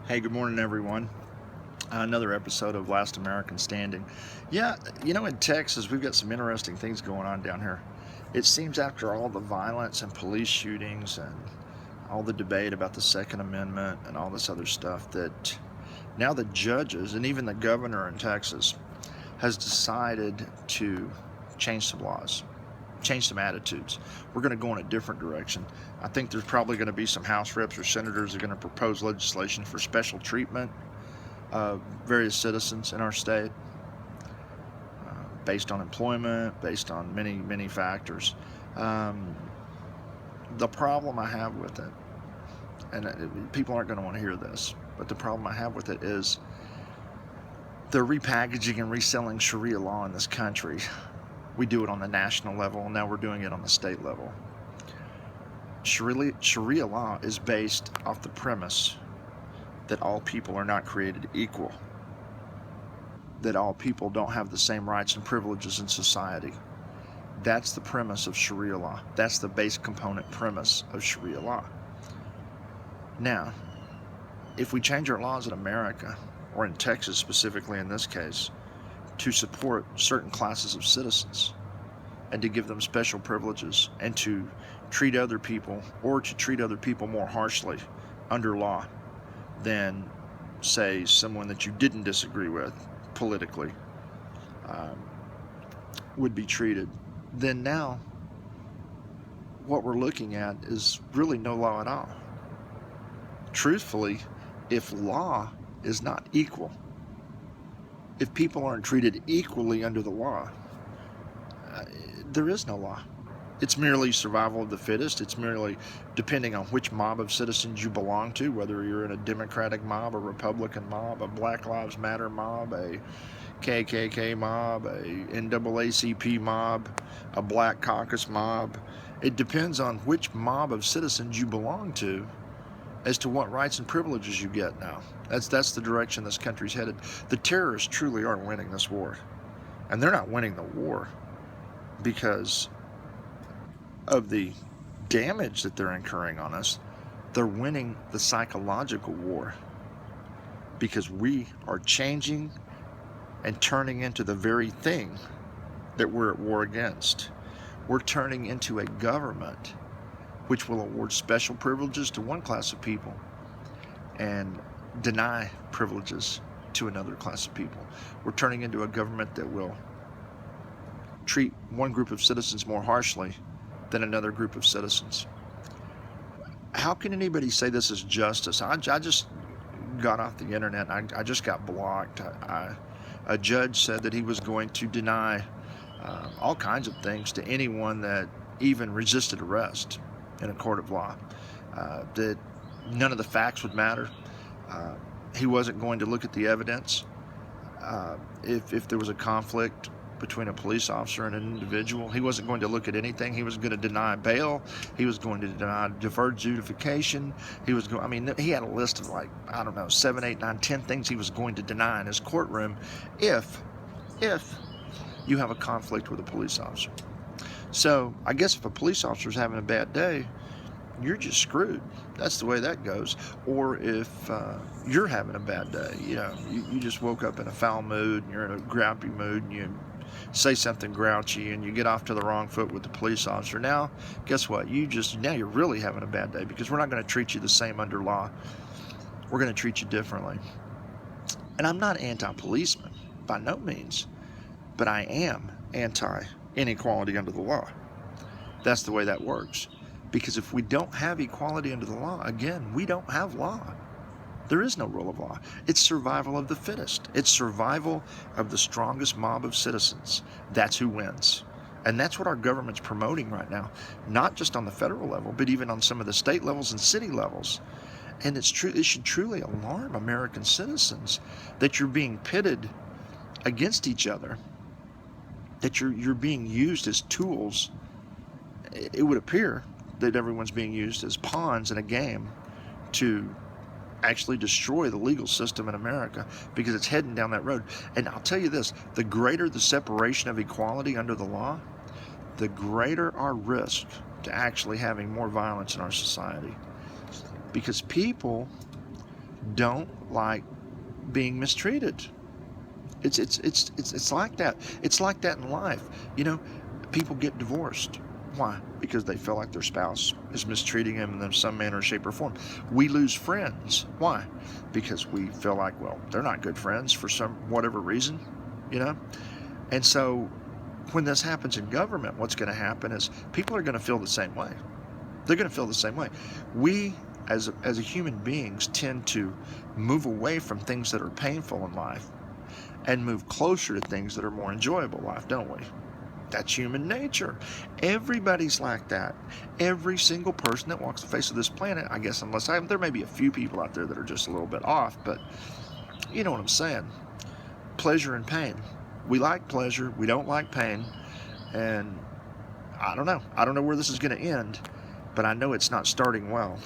Hey, good morning, everyone. Another episode of Last American Standing. Yeah, in Texas, we've got some interesting things going on down here. It seems after all the violence and police shootings and all the debate about the Second Amendment and all this other stuff, that now the judges and even the governor in Texas has decided to change some laws, change some attitudes. We're going to go in a different direction. I think there's probably going to be some House reps or senators that are going to propose legislation for special treatment of various citizens in our state based on employment, based on many factors. Um, the problem I have with it, and people aren't going to want to hear this, but the problem I have with it is they're repackaging and reselling Sharia law in this country. We do it on the national level, and now we're doing it on the state level. Sharia law is based off the premise that all people are not created equal, that all people don't have the same rights and privileges in society. That's the premise of Sharia law. That's the base component premise of Sharia law. Now, if we change our laws in America, or in Texas specifically in this case, to support certain classes of citizens and to give them special privileges and to treat other people more harshly under law than, say, someone that you didn't disagree with politically um, would be treated, then now what we're looking at is really no law at all. Truthfully, if law is not equal, if people aren't treated equally under the law, there is no law. It's merely survival of the fittest. It's merely depending on which mob of citizens you belong to, whether you're in a Democratic mob, a Republican mob, a Black Lives Matter mob, a KKK mob, a NAACP mob, a Black Caucus mob. It depends on which mob of citizens you belong to as to what rights and privileges you get now. That's the direction this country's headed. The terrorists truly are winning this war. And they're not winning the war because of the damage that they're incurring on us. They're winning the psychological war because we are changing and turning into the very thing that we're at war against. We're turning into a government which will award special privileges to one class of people and deny privileges to another class of people. We're turning into a government that will treat one group of citizens more harshly than another group of citizens. How can anybody say this is justice? I just got off the internet. I just got blocked. A judge said that he was going to deny all kinds of things to anyone that even resisted arrest in a court of law. That none of the facts would matter. He wasn't going to look at the evidence. If there was a conflict between a police officer and an individual, he wasn't going to look at anything. He was going to deny bail. He was going to deny deferred adjudication. He had a list of 7, 8, 9, 10 things he was going to deny in his courtroom if you have a conflict with a police officer. So I guess if a police officer is having a bad day, you're just screwed. That's the way that goes. Or if you're having a bad day, you just woke up in a foul mood and you're in a grumpy mood and you say something grouchy and you get off to the wrong foot with the police officer. Now, guess what? Now you're really having a bad day because we're not going to treat you the same under law. We're going to treat you differently. And I'm not anti-policeman by no means, but I am anti-inequality under the law. That's the way that works. Because if we don't have equality under the law, again, we don't have law. There is no rule of law. It's survival of the fittest. It's survival of the strongest mob of citizens. That's who wins. And that's what our government's promoting right now, not just on the federal level, but even on some of the state levels and city levels. And it's true. It should truly alarm American citizens that you're being pitted against each other, that you're being used as tools. It would appear that everyone's being used as pawns in a game to actually destroy the legal system in America because it's heading down that road. And I'll tell you this, the greater the separation of equality under the law, the greater our risk to actually having more violence in our society. Because people don't like being mistreated. It's like that. It's like that in life. You know, people get divorced. Why? Because they feel like their spouse is mistreating them in some manner, shape, or form. We lose friends. Why? Because we feel like, well, they're not good friends for some whatever reason, you know? And so when this happens in government, what's going to happen is people are going to feel the same way. They're going to feel the same way. We, as a human beings, tend to move away from things that are painful in life and move closer to things that are more enjoyable in life, don't we? That's human nature. Everybody's like that. Every single person that walks the face of this planet, I guess, there may be a few people out there that are just a little bit off, but you know what I'm saying. Pleasure and pain. We like pleasure, we don't like pain, and I don't know. I don't know where this is going to end, but I know it's not starting well,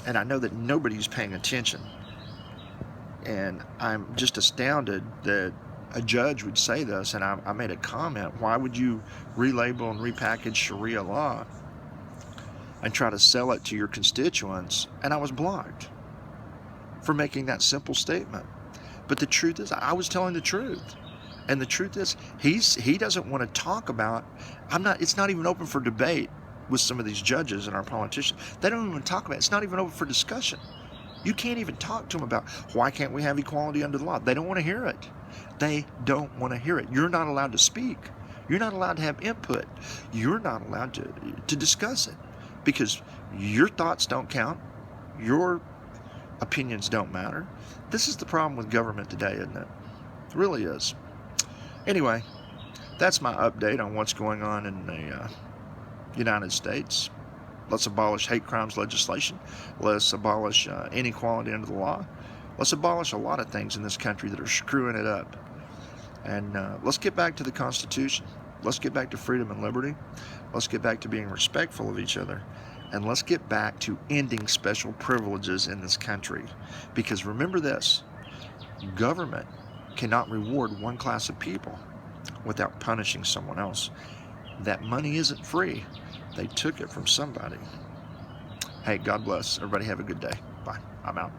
and I know that nobody's paying attention. And I'm just astounded that a judge would say this, and I made a comment, why would you relabel and repackage Sharia law and try to sell it to your constituents? And I was blocked for making that simple statement. But the truth is, I was telling the truth. And the truth is, he doesn't want to talk about, it's not even open for debate with some of these judges and our politicians. They don't even talk about it. It's not even open for discussion. You can't even talk to them about, why can't we have equality under the law? They don't want to hear it. They don't want to hear it. You're not allowed to speak. You're not allowed to have input. You're not allowed to discuss it because your thoughts don't count. Your opinions don't matter. This is the problem with government today, isn't it? It really is. Anyway, that's my update on what's going on in the United States. Let's abolish hate crimes legislation. Let's abolish inequality under the law. Let's abolish a lot of things in this country that are screwing it up. And let's get back to the Constitution. Let's get back to freedom and liberty. Let's get back to being respectful of each other. And let's get back to ending special privileges in this country. Because remember this, government cannot reward one class of people without punishing someone else. That money isn't free. They took it from somebody. Hey, God bless. Everybody have a good day. Bye. I'm out.